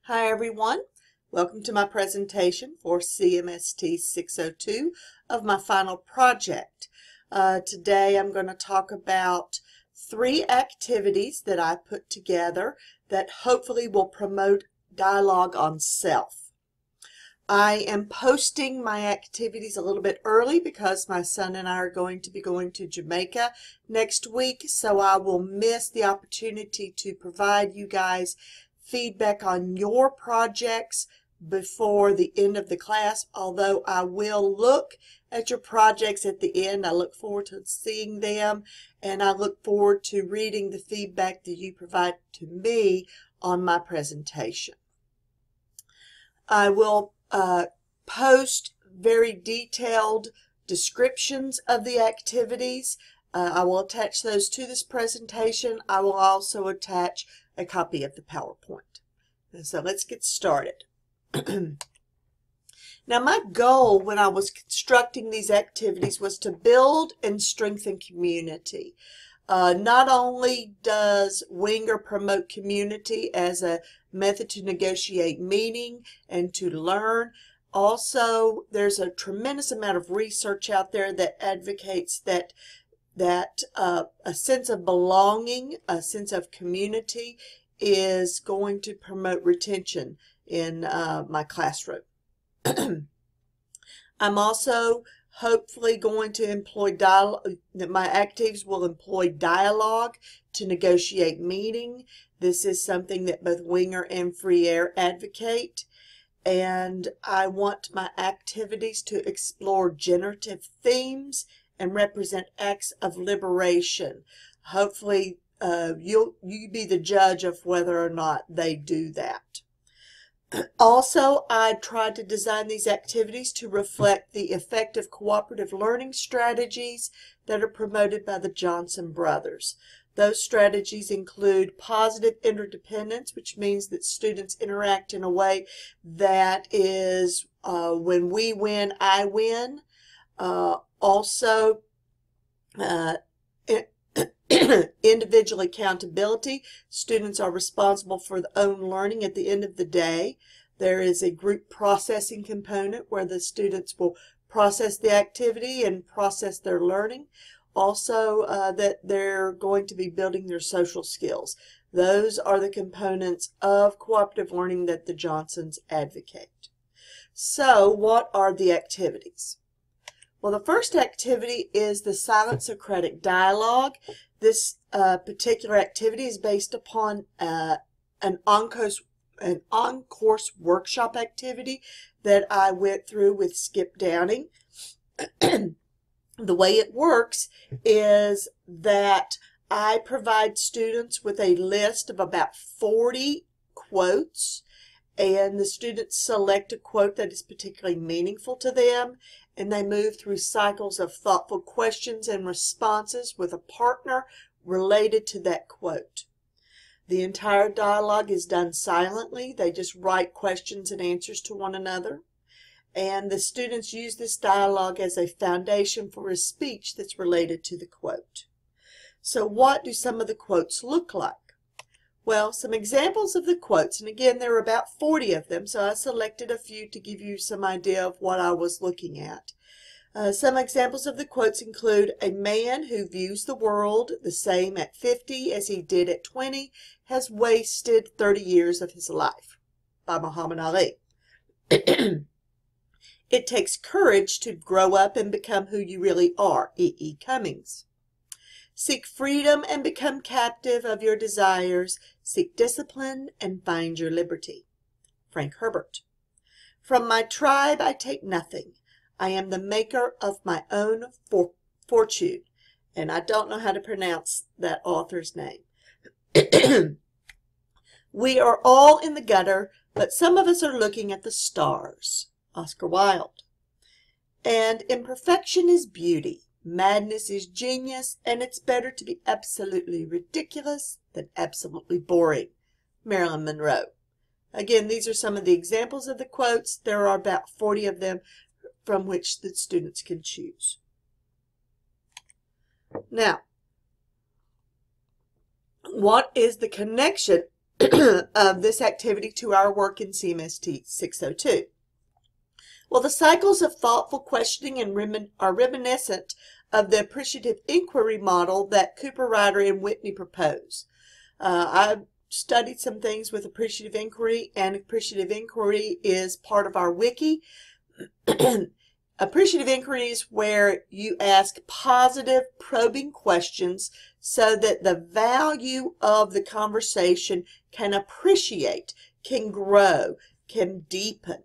Hi everyone, welcome to my presentation for CMST 602 of my final project. Today I'm going to talk about 3 activities that I put together that hopefully will promote dialogue on self. I am posting my activities a little bit early because my son and I are going to be going to Jamaica next week, so I will miss the opportunity to provide you guys feedback on your projects before the end of the class, although I will look at your projects at the end. I look forward to seeing them, and I look forward to reading the feedback that you provide to me on my presentation. I will post very detailed descriptions of the activities. I will attach those to this presentation. I will also attach a copy of the PowerPoint. And so let's get started. Now my goal when I was constructing these activities was to build and strengthen community. Not only does Winger promote community as a method to negotiate meaning and to learn, also there's a tremendous amount of research out there that advocates that a sense of belonging, a sense of community is going to promote retention in my classroom. I'm also hopefully going to employ dialogue, that my activities will employ dialogue to negotiate meaning. This is something that both Winger and Freire advocate. And I want my activities to explore generative themes and represent acts of liberation. Hopefully you be the judge of whether or not they do that. Also, I tried to design these activities to reflect the effective cooperative learning strategies that are promoted by the Johnson brothers. Those strategies include positive interdependence, which means that students interact in a way that is when we win, I win. Also, individual accountability. Students are responsible for their own learning at the end of the day. There is a group processing component where the students will process the activity and process their learning. Also, that they're going to be building their social skills. Those are the components of cooperative learning that the Johnsons advocate. So, what are the activities? Well, the first activity is the silent Socratic dialogue. This particular activity is based upon an on-course workshop activity that I went through with Skip Downing. The way it works is that I provide students with a list of about 40 quotes, and the students select a quote that is particularly meaningful to them, and they move through cycles of thoughtful questions and responses with a partner related to that quote. The entire dialogue is done silently. They just write questions and answers to one another. And the students use this dialogue as a foundation for a speech that's related to the quote. So what do some of the quotes look like? Well, some examples of the quotes, and again, there are about 40 of them, so I selected a few to give you some idea of what I was looking at. Some examples of the quotes include, "A man who views the world the same at 50 as he did at 20 has wasted 30 years of his life," by Muhammad Ali. "It takes courage to grow up and become who you really are," E.E. Cummings. "Seek freedom and become captive of your desires. Seek discipline and find your liberty," Frank Herbert. "From my tribe I take nothing. I am the maker of my own fortune," and I don't know how to pronounce that author's name. "We are all in the gutter, but some of us are looking at the stars," Oscar Wilde. "And imperfection is beauty. Madness is genius, and it's better to be absolutely ridiculous than absolutely boring," Marilyn Monroe. Again, these are some of the examples of the quotes. There are about 40 of them from which the students can choose. Now, what is the connection of this activity to our work in CMST 602. Well, the cycles of thoughtful questioning are reminiscent of the appreciative inquiry model that Cooper, Ryder, and Whitney propose. I studied some things with appreciative inquiry, and appreciative inquiry is part of our wiki. Appreciative inquiry is where you ask positive, probing questions so that the value of the conversation can appreciate, can grow, can deepen.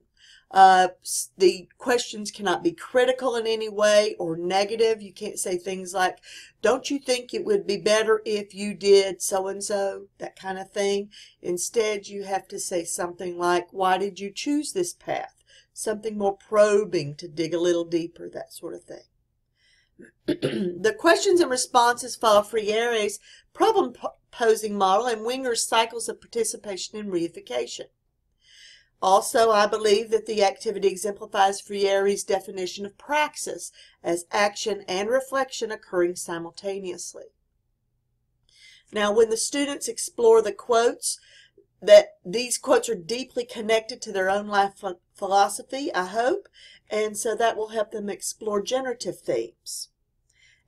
The questions cannot be critical in any way or negative. You can't say things like, don't you think it would be better if you did so-and-so, that kind of thing. Instead, you have to say something like, why did you choose this path? Something more probing to dig a little deeper, that sort of thing. The questions and responses follow Freire's problem-posing model and Winger's cycles of participation and reification. Also, I believe that the activity exemplifies Freire's definition of praxis as action and reflection occurring simultaneously. Now, when the students explore the quotes, that these quotes are deeply connected to their own life philosophy, I hope, and so that will help them explore generative themes.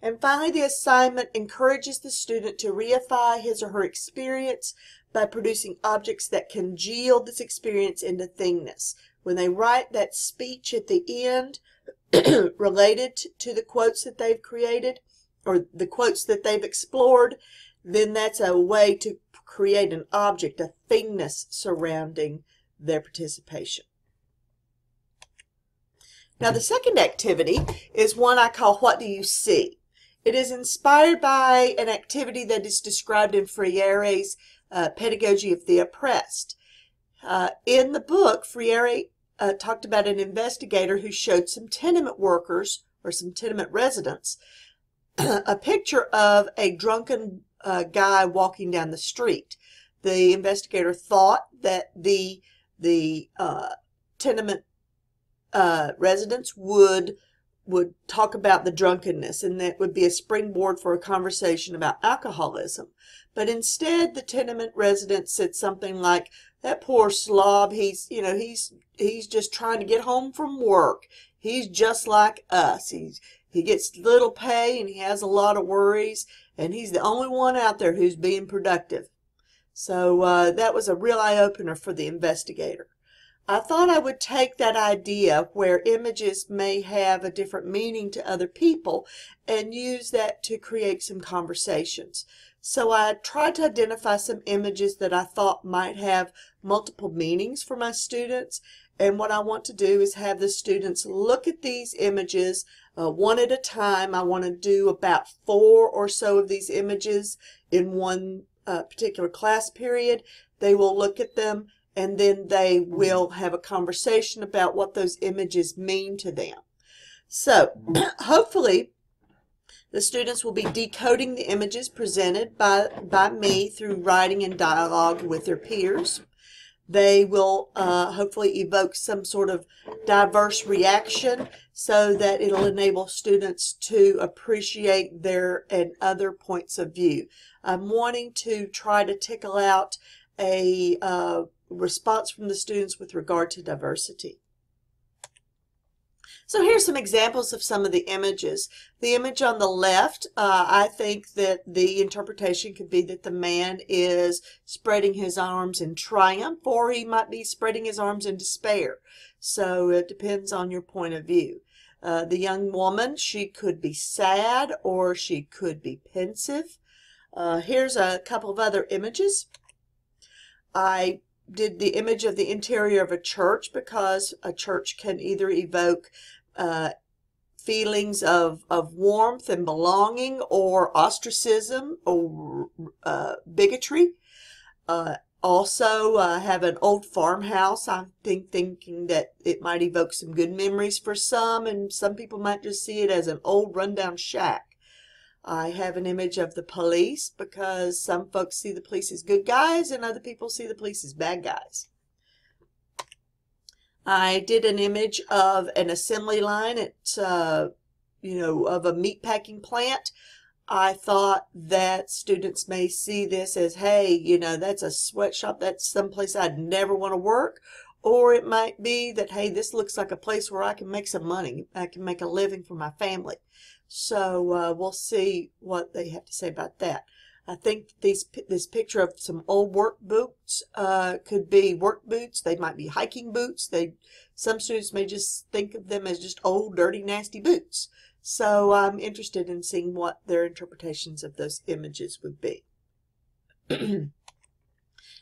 And finally, the assignment encourages the student to reify his or her experience by producing objects that congeal this experience into thingness. When they write that speech at the end related to the quotes that they've created or the quotes that they've explored, then that's a way to create an object, a thingness surrounding their participation. Now, the second activity is one I call What Do You See? It is inspired by an activity that is described in Freire's Pedagogy of the Oppressed. In the book, Freire talked about an investigator who showed some tenement workers or some tenement residents a picture of a drunken guy walking down the street. The investigator thought that the tenement residents would talk about the drunkenness, and that would be a springboard for a conversation about alcoholism. But instead, the tenement resident said something like, that poor slob, he's just trying to get home from work. He's just like us. He gets little pay and he has a lot of worries, and he's the only one out there who's being productive. So that was a real eye-opener for the investigator. I thought I would take that idea where images may have a different meaning to other people and use that to create some conversations. So I tried to identify some images that I thought might have multiple meanings for my students. And what I want to do is have the students look at these images one at a time. I want to do about 4 or so of these images in one particular class period. They will look at them, and then they will have a conversation about what those images mean to them. So hopefully the students will be decoding the images presented by me through writing and dialogue with their peers. They will hopefully evoke some sort of diverse reaction so that it'll enable students to appreciate their and other points of view. I'm wanting to try to tickle out a response from the students with regard to diversity. So here's some examples of some of the images. The image on the left, I think that the interpretation could be that the man is spreading his arms in triumph, or he might be spreading his arms in despair. So it depends on your point of view. The young woman, she could be sad or she could be pensive. Here's a couple of other images. I did the image of the interior of a church because a church can either evoke feelings of warmth and belonging, or ostracism, or bigotry. Also, I have an old farmhouse. I'm thinking that it might evoke some good memories for some, and some people might just see it as an old rundown shack. I have an image of the police because some folks see the police as good guys and other people see the police as bad guys. I did an image of an assembly line at, of a meatpacking plant. I thought that students may see this as, hey, you know, that's a sweatshop, that's someplace I'd never want to work. Or it might be that, hey, this looks like a place where I can make some money. I can make a living for my family. So we'll see what they have to say about that. I think this picture of some old work boots could be work boots. They might be hiking boots. Some students may just think of them as just old, dirty, nasty boots. So I'm interested in seeing what their interpretations of those images would be.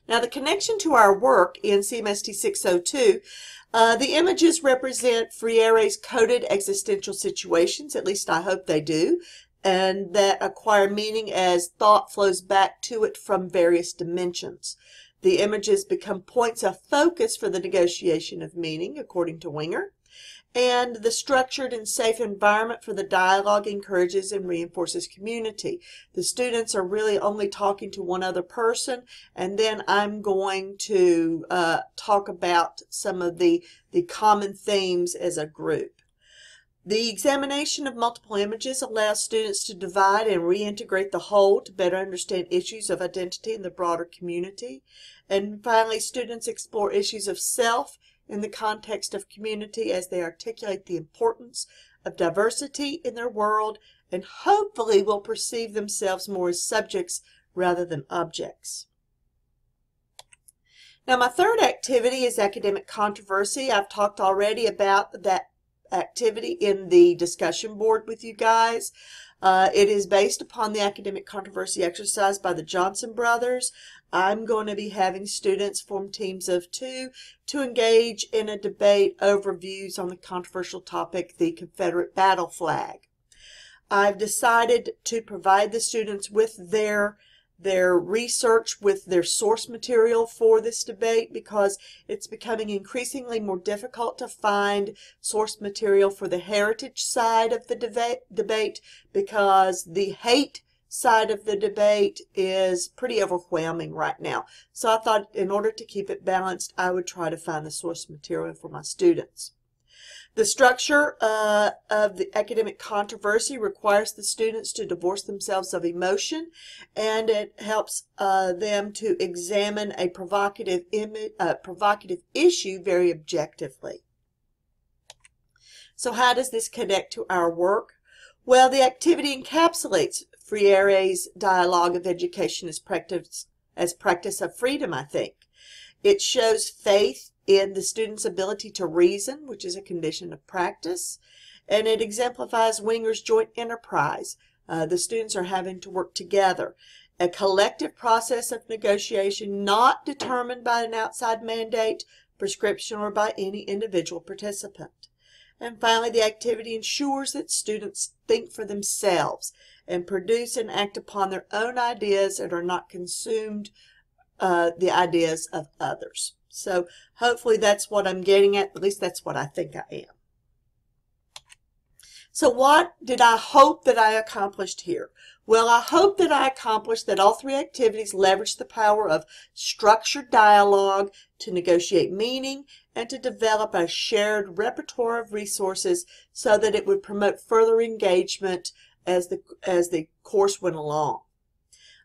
Now, the connection to our work in CMST 602, the images represent Freire's coded existential situations, at least I hope they do, and that acquire meaning as thought flows back to it from various dimensions. The images become points of focus for the negotiation of meaning, according to Winger. And the structured and safe environment for the dialogue encourages and reinforces community. The students are really only talking to one other person, and then I'm going to talk about some of the common themes as a group. The examination of multiple images allows students to divide and reintegrate the whole to better understand issues of identity in the broader community. And finally, students explore issues of self in the context of community as they articulate the importance of diversity in their world, and hopefully will perceive themselves more as subjects rather than objects. Now, my third activity is academic controversy. I've talked already about that activity in the discussion board with you guys. It is based upon the academic controversy exercise by the Johnson brothers. I'm going to be having students form teams of 2 to engage in a debate over views on the controversial topic, the Confederate battle flag. I've decided to provide the students with their research, with their source material for this debate, because it's becoming increasingly more difficult to find source material for the heritage side of the debate because the hate side of the debate is pretty overwhelming right now. So I thought in order to keep it balanced, I would try to find the source material for my students. The structure of the academic controversy requires the students to divorce themselves of emotion, and it helps them to examine a provocative issue very objectively. So how does this connect to our work? Well, the activity encapsulates Freire's dialogue of education as practice of freedom, I think. It shows faith in the student's ability to reason, which is a condition of practice, and it exemplifies Winger's joint enterprise. The students are having to work together. A collective process of negotiation not determined by an outside mandate, prescription, or by any individual participant. And finally, the activity ensures that students think for themselves and produce and act upon their own ideas and are not consumed the ideas of others. So hopefully that's what I'm getting at least that's what I think I am. So what did I hope that I accomplished here? Well, I hope that I accomplished that all 3 activities leverage the power of structured dialogue to negotiate meaning and to develop a shared repertoire of resources so that it would promote further engagement as the course went along.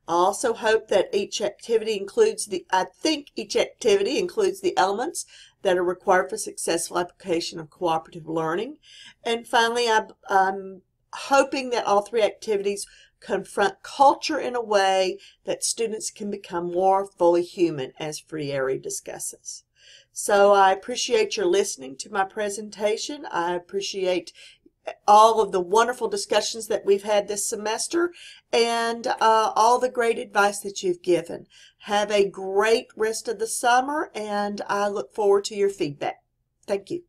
I also hope that each activity includes each activity includes the elements that are required for successful application of cooperative learning. And finally, I'm hoping that all 3 activities confront culture in a way that students can become more fully human, as Freire discusses. So I appreciate your listening to my presentation. I appreciate all of the wonderful discussions that we've had this semester and all the great advice that you've given. Have a great rest of the summer, and I look forward to your feedback. Thank you.